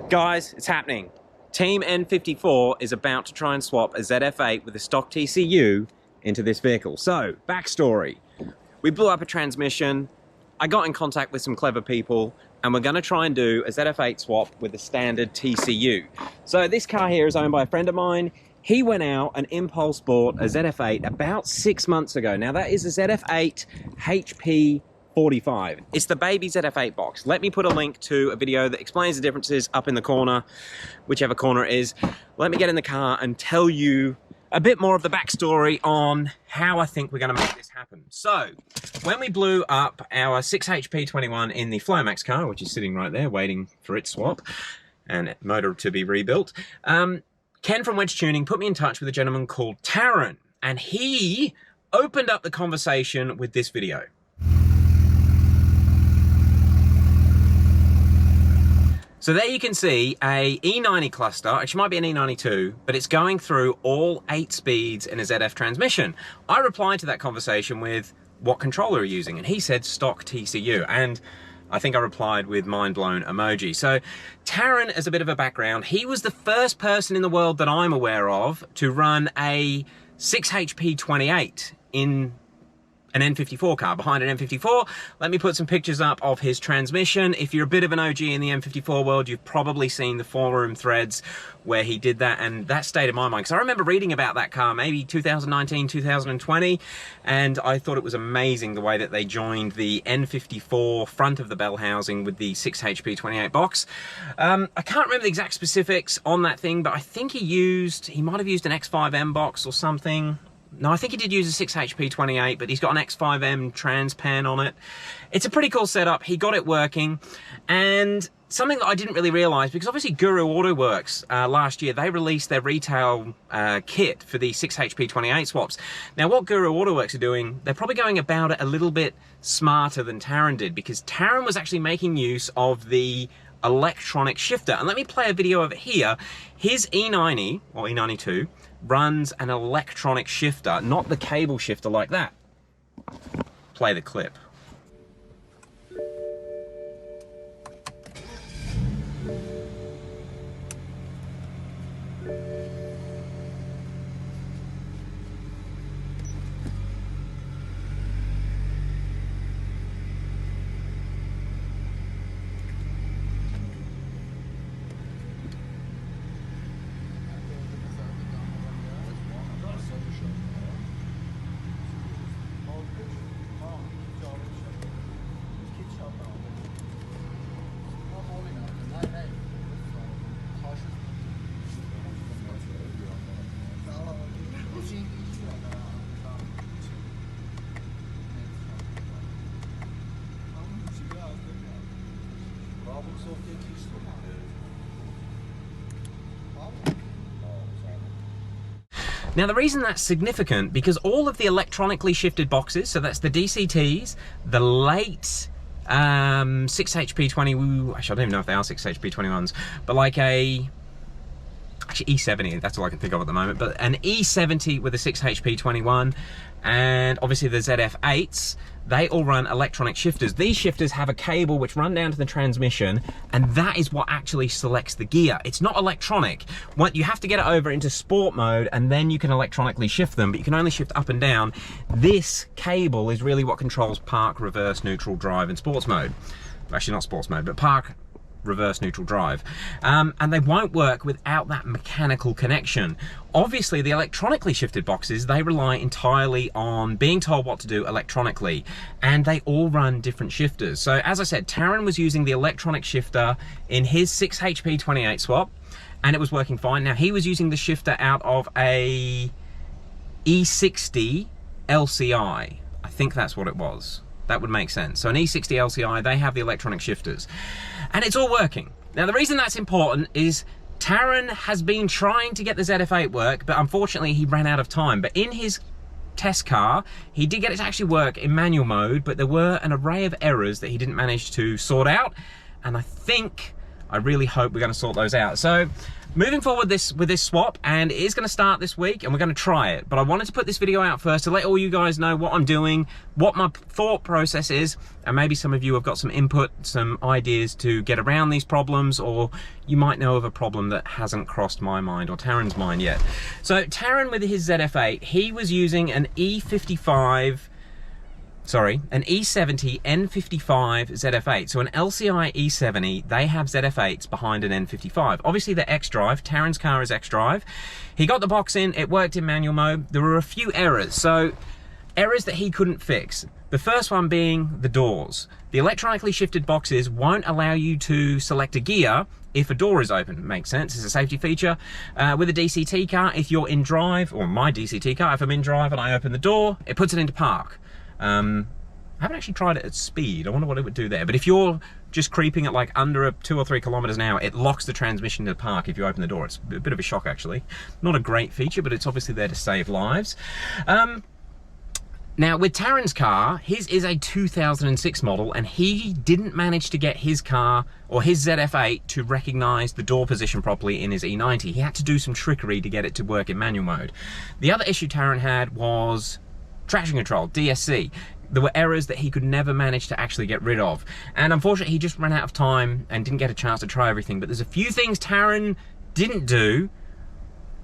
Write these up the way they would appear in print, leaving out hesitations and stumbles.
Guys, it's happening. Team N54 is about to try and swap a ZF8 with a stock TCU into this vehicle. So, backstory. We blew up a transmission, I got in contact with some clever people, and we're gonna try and do a ZF8 swap with a standard TCU. So this car here is owned by a friend of mine. He went out and impulse bought a ZF8 about 6 months ago. Now that is a ZF8 HP45. It's the baby ZF8 box. Let me put a link to a video that explains the differences up in the corner, whichever corner it is. Let me get in the car and tell you a bit more of the backstory on how I think we're going to make this happen. So, when we blew up our 6HP21 in the Flomax car, which is sitting right there waiting for its swap and motor to be rebuilt, Ken from Wedge Tuning put me in touch with a gentleman called Taron, and he opened up the conversation with this video. So there you can see a E90 cluster, actually might be an E92, but it's going through all 8 speeds in a ZF transmission. I replied to that conversation with, what controller are you using? And he said stock TCU, and I think I replied with mind blown emoji. So Taron, as a bit of a background, he was the first person in the world that I'm aware of to run a 6HP28 in an N54 car, behind an N54. Let me put some pictures up of his transmission. If you're a bit of an OG in the N54 world, you've probably seen the forum threads where he did that, and that stayed in my mind, because I remember reading about that car, maybe 2019, 2020, and I thought it was amazing the way that they joined the N54 front of the bell housing with the 6HP28 box. I can't remember the exact specifics on that thing, but I think he might have used an X5M box or something. No, I think he did use a 6HP28, but he's got an X5M trans pan on it. It's a pretty cool setup. He got it working. And something that I didn't really realise, because obviously Guru Autoworks last year, they released their retail kit for the 6HP28 swaps. Now what Guru Autoworks are doing, they're probably going about it a little bit smarter than Taron did, because Taron was actually making use of the electronic shifter. And let me play a video of it here. His E90, or E92, runs an electronic shifter, not the cable shifter like that. Play the clip. Now the reason that's significant, because all of the electronically shifted boxes, so that's the DCTs, the late 6HP20, actually I don't even know if they are 6HP21s, but like actually E70, that's all I can think of at the moment, but an E70 with a 6HP21, and obviously the ZF8s, they all run electronic shifters. These shifters have a cable which run down to the transmission, and that is what actually selects the gear. It's not electronic. You have to get it over into sport mode, and then you can electronically shift them, but you can only shift up and down. This cable is really what controls park, reverse, neutral, drive, and sports mode. Actually not sports mode, but park, reverse, neutral, drive. And they won't work without that mechanical connection. Obviously the electronically shifted boxes, they rely entirely on being told what to do electronically, and they all run different shifters. So as I said, Taron was using the electronic shifter in his 6HP28 swap, and it was working fine. Now he was using the shifter out of a E60 LCI. I think that's what it was. That would make sense. So an E60 LCI, they have the electronic shifters. And it's all working. Now the reason that's important is Taron has been trying to get the ZF8 work, but unfortunately he ran out of time. But in his test car, he did get it to actually work in manual mode, but there were an array of errors that he didn't manage to sort out. And I really hope we're going to sort those out. So moving forward with this swap, and it is going to start this week, and we're going to try it. But I wanted to put this video out first to let all you guys know what I'm doing, what my thought process is, and maybe some of you have got some input, some ideas to get around these problems, or you might know of a problem that hasn't crossed my mind or Taron's mind yet. So Taron, with his ZF8, he was using an E70 N54 ZF8. So an LCI E70, they have ZF8s behind an N55. Obviously they're X-Drive, Taron's car is X-Drive. He got the box in, it worked in manual mode. There were a few errors. So errors that he couldn't fix. The first one being the doors. The electronically shifted boxes won't allow you to select a gear if a door is open. It makes sense, it's a safety feature. With a DCT car, if you're in drive, or my DCT car, if I'm in drive and I open the door, it puts it into park. I haven't actually tried it at speed. I wonder what it would do there. But if you're just creeping at like under 2 or 3 kilometers an hour, it locks the transmission to park if you open the door. It's a bit of a shock, actually. Not a great feature, but it's obviously there to save lives. Now, with Taron's car, his is a 2006 model, and he didn't manage to get his car, or his ZF8, to recognize the door position properly in his E90. He had to do some trickery to get it to work in manual mode. The other issue Taron had was traction control, DSC. There were errors that he could never manage to actually get rid of. And unfortunately, he just ran out of time and didn't get a chance to try everything. But there's a few things Taron didn't do,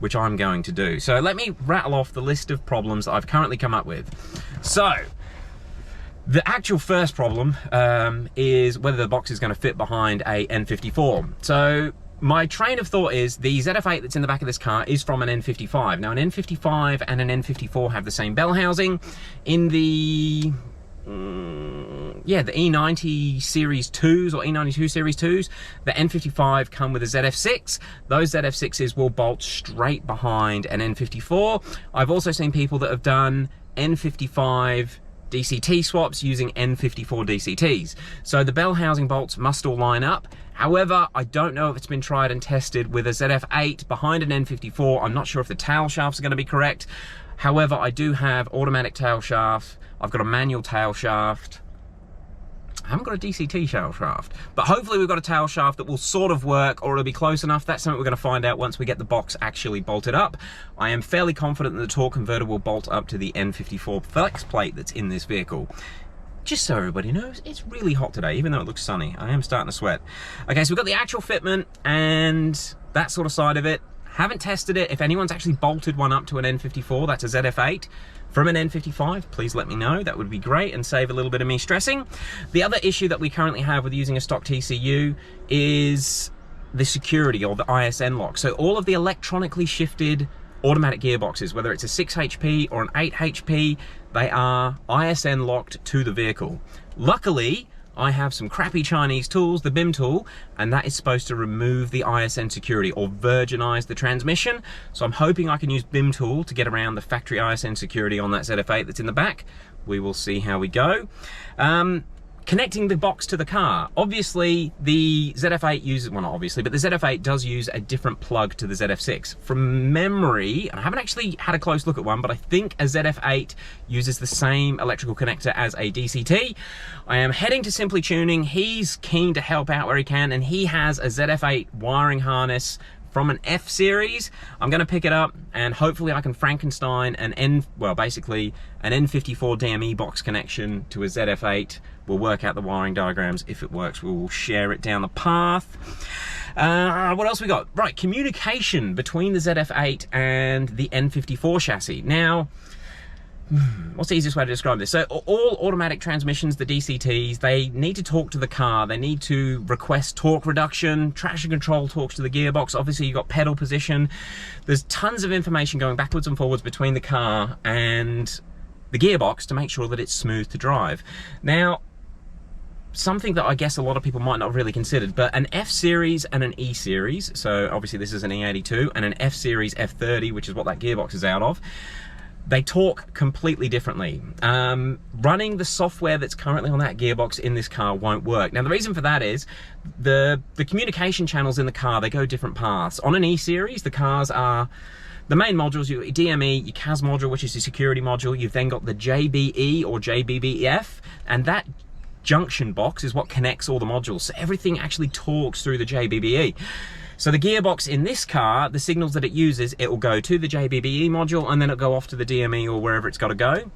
which I'm going to do. So let me rattle off the list of problems that I've currently come up with. So, the actual first problem is whether the box is going to fit behind a N54. So, my train of thought is the ZF8 that's in the back of this car is from an N55. Now, an N55 and an N54 have the same bell housing. In the the E90 Series 2s or E92 Series 2s, the N55 come with a ZF6. Those ZF6s will bolt straight behind an N54. I've also seen people that have done N55 DCT swaps using N54 DCTs. So the bell housing bolts must all line up. However, I don't know if it's been tried and tested with a ZF8 behind an N54. I'm not sure if the tail shafts are going to be correct. However, I do have automatic tail shaft. I've got a manual tail shaft. I haven't got a DCT tail shaft, but hopefully we've got a tail shaft that will sort of work, or it'll be close enough. That's something we're going to find out once we get the box actually bolted up. I am fairly confident that the torque converter will bolt up to the N54 flex plate that's in this vehicle. Just so everybody knows, it's really hot today, even though it looks sunny. I am starting to sweat. Okay, so we've got the actual fitment and that sort of side of it. Haven't tested it. If anyone's actually bolted one up to an N54, that's a ZF8, from an N55, please let me know. That would be great and save a little bit of me stressing. The other issue that we currently have with using a stock TCU is the security, or the ISN lock. So all of the electronically shifted automatic gearboxes, whether it's a 6 HP or an 8 HP, they are ISN locked to the vehicle. Luckily, I have some crappy Chinese tools, the BIM tool, and that is supposed to remove the ISN security or virginize the transmission. So I'm hoping I can use BIM tool to get around the factory ISN security on that ZF8 that's in the back. We will see how we go. Connecting the box to the car. Obviously, the ZF8 uses, well, not obviously, but the ZF8 does use a different plug to the ZF6. From memory, and I haven't actually had a close look at one, but I think a ZF8 uses the same electrical connector as a DCT. I am heading to Simply Tuning. He's keen to help out where he can, and he has a ZF8 wiring harness from an F series. I'm going to pick it up, and hopefully I can Frankenstein basically an N54 DME box connection to a ZF8. We'll work out the wiring diagrams. If it works, we'll share it down the path. What else we got? Right, communication between the ZF8 and the N54 chassis. Now, what's the easiest way to describe this? So all automatic transmissions, the DCTs, they need to talk to the car. They need to request torque reduction. Traction control talks to the gearbox. Obviously, you've got pedal position. There's tons of information going backwards and forwards between the car and the gearbox to make sure that it's smooth to drive. Now, something that I guess a lot of people might not have really considered, but an F series and an E series, so obviously this is an E82, and an F series F30, which is what that gearbox is out of, they talk completely differently. Running the software that's currently on that gearbox in this car won't work. Now, the reason for that is the communication channels in the car, they go different paths. On an E series, the cars are the main modules, your DME, your CAS module, which is the security module. You've then got the JBE or JBBF, and that junction box is what connects all the modules. So everything actually talks through the JBBE. So the gearbox in this car, the signals that it uses, it will go to the JBBE module and then it'll go off to the DME or wherever it's got to go.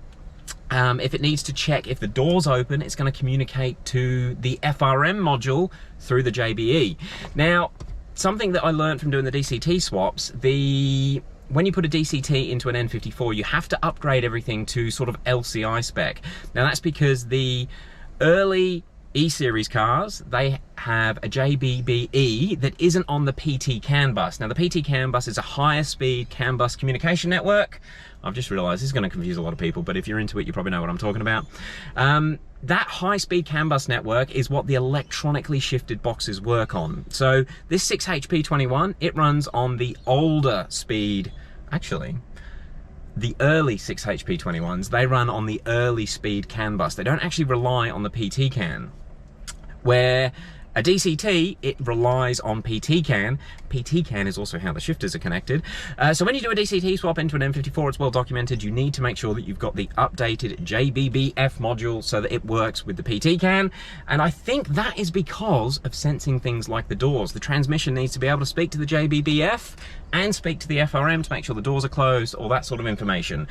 If it needs to check if the door's open, it's going to communicate to the FRM module through the JBE. Now, something that I learned from doing the DCT swaps, when you put a DCT into an N54, you have to upgrade everything to sort of LCI spec. Now that's because the early E-Series cars, they have a JBBE that isn't on the PT CAN bus. Now the PT CAN bus is a higher speed CAN bus communication network. I've just realized this is going to confuse a lot of people, but if you're into it, you probably know what I'm talking about. That high-speed CAN bus network is what the electronically shifted boxes work on. So this 6HP21, it runs on the older speed, actually, the early 6HP21s, they run on the early speed CAN bus. They don't actually rely on the PT CAN. Where a DCT, it relies on PT CAN. PT CAN is also how the shifters are connected. So when you do a DCT swap into an N54, it's well documented. You need to make sure that you've got the updated JBBF module so that it works with the PT CAN. And I think that is because of sensing things like the doors. The transmission needs to be able to speak to the JBBF and speak to the FRM to make sure the doors are closed, all that sort of information.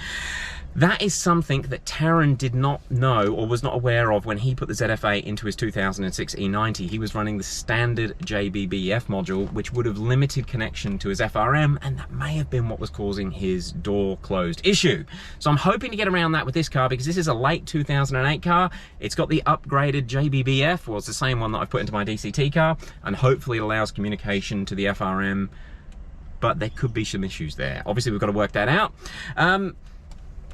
That is something that Taron did not know or was not aware of when he put the ZF8 into his 2006 E90. He was running the standard JBBF module, which would have limited connection to his FRM, and that may have been what was causing his door closed issue. So I'm hoping to get around that with this car because this is a late 2008 car. It's got the upgraded JBBF, well, it's the same one that I've put into my DCT car, and hopefully it allows communication to the FRM, but there could be some issues there. Obviously, we've got to work that out.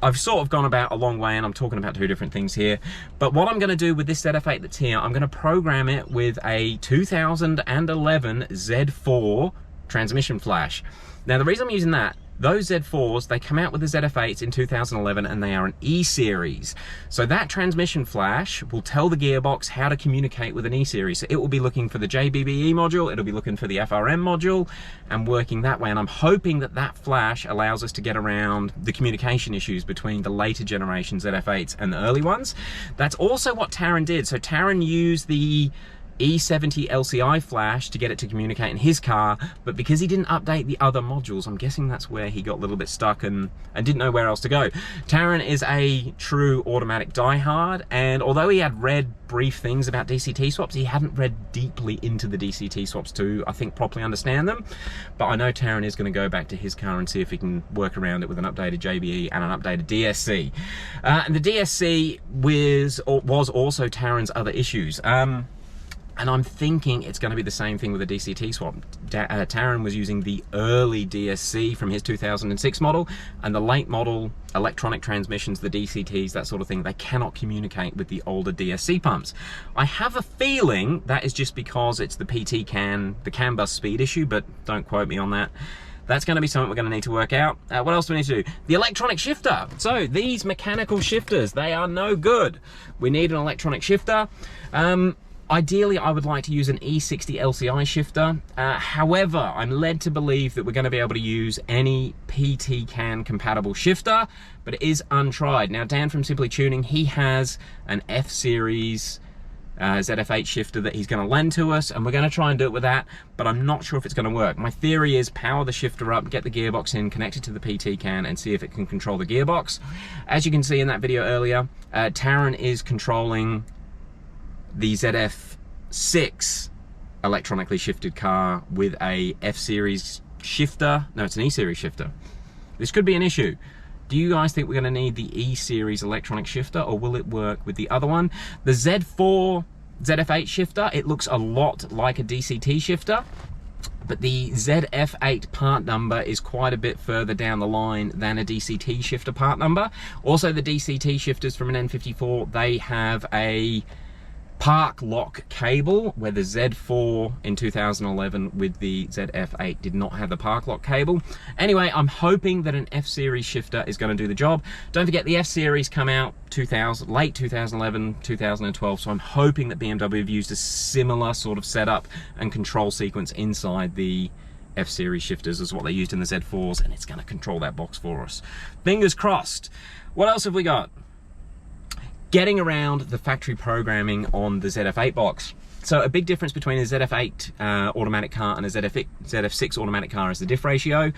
I've sort of gone about a long way and I'm talking about two different things here, but what I'm going to do with this ZF8 that's here, I'm going to program it with a 2011 Z4 transmission flash. Now the reason I'm using that, those Z4s, they come out with the ZF8s in 2011 and they are an E-Series. So that transmission flash will tell the gearbox how to communicate with an E-Series. So it will be looking for the JBBE module, it'll be looking for the FRM module and working that way. And I'm hoping that that flash allows us to get around the communication issues between the later generation ZF8s and the early ones. That's also what Taron did. So Taron used the E70 LCI flash to get it to communicate in his car, but because he didn't update the other modules, I'm guessing that's where he got a little bit stuck and didn't know where else to go. Taron is a true automatic diehard, and although he had read brief things about DCT swaps, he hadn't read deeply into the DCT swaps to, I think, properly understand them. But I know Taron is going to go back to his car and see if he can work around it with an updated JBE and an updated DSC. And the DSC was also Taron's other issues. And I'm thinking it's going to be the same thing with the DCT swap. Taron was using the early DSC from his 2006 model, and the late model electronic transmissions, the DCTs, that sort of thing, they cannot communicate with the older DSC pumps. I have a feeling that is just because it's the PT CAN, the CAN bus speed issue, but don't quote me on that. That's going to be something we're going to need to work out. What else do we need to do? The electronic shifter. So these mechanical shifters, they are no good. We need an electronic shifter. Ideally, I would like to use an E60 LCI shifter. However, I'm led to believe that we're going to be able to use any PT CAN compatible shifter, but it is untried. Now, Dan from Simply Tuning, he has an F-Series ZF8 shifter that he's going to lend to us, and we're going to try and do it with that, but I'm not sure if it's going to work. My theory is power the shifter up, get the gearbox in, connect it to the PT CAN, and see if it can control the gearbox. As you can see in that video earlier, Taron is controlling the ZF6 electronically shifted car with a F-Series shifter. No, it's an E-Series shifter. This could be an issue. Do you guys think we're going to need the E-Series electronic shifter, or will it work with the other one? The Z4 ZF8 shifter, it looks a lot like a DCT shifter, but the ZF8 part number is quite a bit further down the line than a DCT shifter part number. Also, the DCT shifters from an N54, they have a park lock cable, where the Z4 in 2011 with the ZF8 did not have the park lock cable. Anyway, I'm hoping that an F-Series shifter is going to do the job. Don't forget, the F-Series come out late 2011, 2012, so I'm hoping that BMW have used a similar sort of setup and control sequence inside the F-Series shifters as what they used in the Z4s, and it's going to control that box for us. Fingers crossed. What else have we got? Getting around the factory programming on the ZF8 box. So a big difference between a ZF8 automatic car and a ZF6 automatic car is the diff ratio.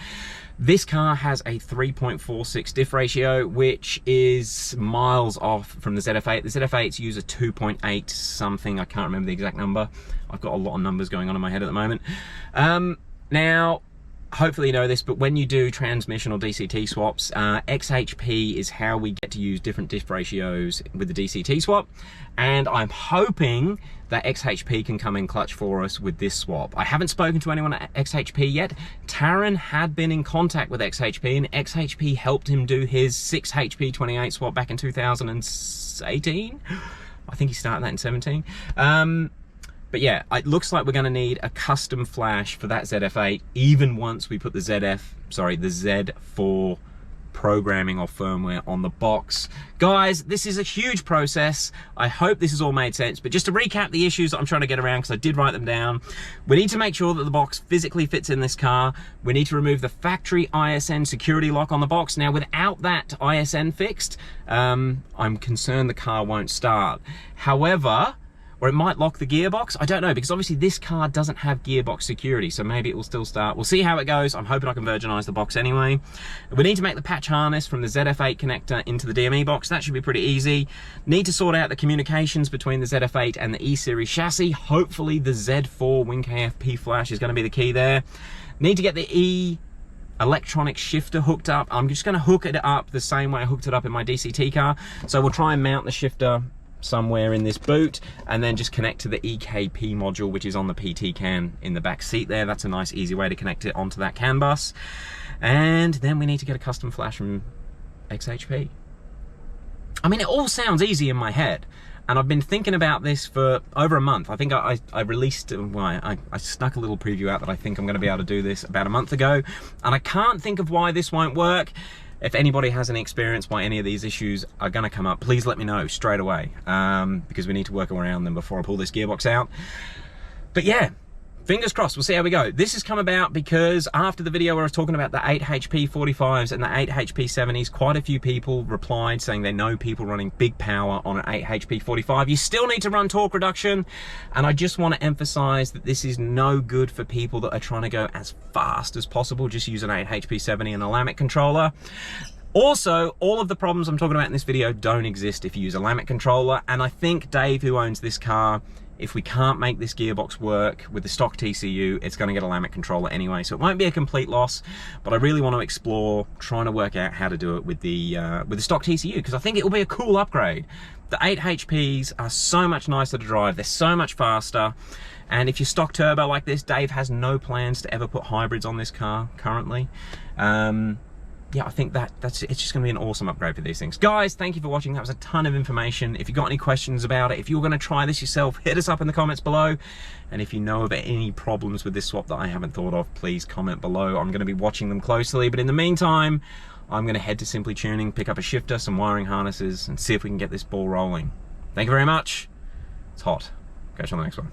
This car has a 3.46 diff ratio, which is miles off from the ZF8. The ZF8s use a 2.8 something. I can't remember the exact number. I've got a lot of numbers going on in my head at the moment. Now, hopefully you know this, but when you do transmission or DCT swaps, XHP is how we get to use different diff ratios with the DCT swap, and I'm hoping that XHP can come in clutch for us with this swap. I haven't spoken to anyone at XHP yet. Taron had been in contact with XHP, and XHP helped him do his 6HP28 swap back in 2018. I think he started that in 17. But yeah, it looks like we're gonna need a custom flash for that ZF8, even once we put the Z4 programming or firmware on the box. Guys, this is a huge process. I hope this has all made sense, but just to recap the issues that I'm trying to get around, because I did write them down. We need to make sure that the box physically fits in this car. We need to remove the factory ISN security lock on the box. Now, without that ISN fixed, I'm concerned the car won't start. However, or it might lock the gearbox. I don't know, because obviously this car doesn't have gearbox security, so maybe it will still start. We'll see how it goes. I'm hoping I can virginize the box anyway. We need to make the patch harness from the ZF8 connector into the DME box. That should be pretty easy. Need to sort out the communications between the ZF8 and the E-Series chassis. Hopefully the Z4 WinKF flash is gonna be the key there. Need to get the E electronic shifter hooked up. I'm just gonna hook it up the same way I hooked it up in my DCT car. So we'll try and mount the shifter somewhere in this boot and then just connect to the EKP module, which is on the PT can in the back seat there. That's a nice easy way to connect it onto that CAN bus. And then we need to get a custom flash from XHP. I mean, it all sounds easy in my head, and I've been thinking about this for over a month. I think I released, well, I snuck a little preview out that I think I'm going to be able to do this about a month ago, and I can't think of why this won't work. If anybody has any experience why any of these issues are gonna come up, please let me know straight away, because we need to work around them before I pull this gearbox out. But yeah, fingers crossed, we'll see how we go. This has come about because after the video where I was talking about the 8HP45s and the 8HP70s, quite a few people replied saying they know people running big power on an 8HP45. You still need to run torque reduction, and I just want to emphasize that this is no good for people that are trying to go as fast as possible. Just use an 8HP70 and a Lamec controller. Also, all of the problems I'm talking about in this video don't exist if you use a Lamec controller, and I think Dave, who owns this car, if we can't make this gearbox work with the stock TCU, it's going to get a Lamec controller anyway, so it won't be a complete loss. But I really want to explore trying to work out how to do it with the stock TCU, because I think it will be a cool upgrade. The 8HPs are so much nicer to drive, they're so much faster, and if you stock turbo like this, Dave has no plans to ever put hybrids on this car currently. Yeah, I think it's just gonna be an awesome upgrade for these things. Guys, thank you for watching. That was a ton of information. If you've got any questions about it, if you're gonna try this yourself, hit us up in the comments below. And if you know of any problems with this swap that I haven't thought of, please comment below. I'm gonna be watching them closely, but in the meantime, I'm gonna head to Simply Tuning, pick up a shifter, some wiring harnesses, and see if we can get this ball rolling. Thank you very much. It's hot. Catch you on the next one.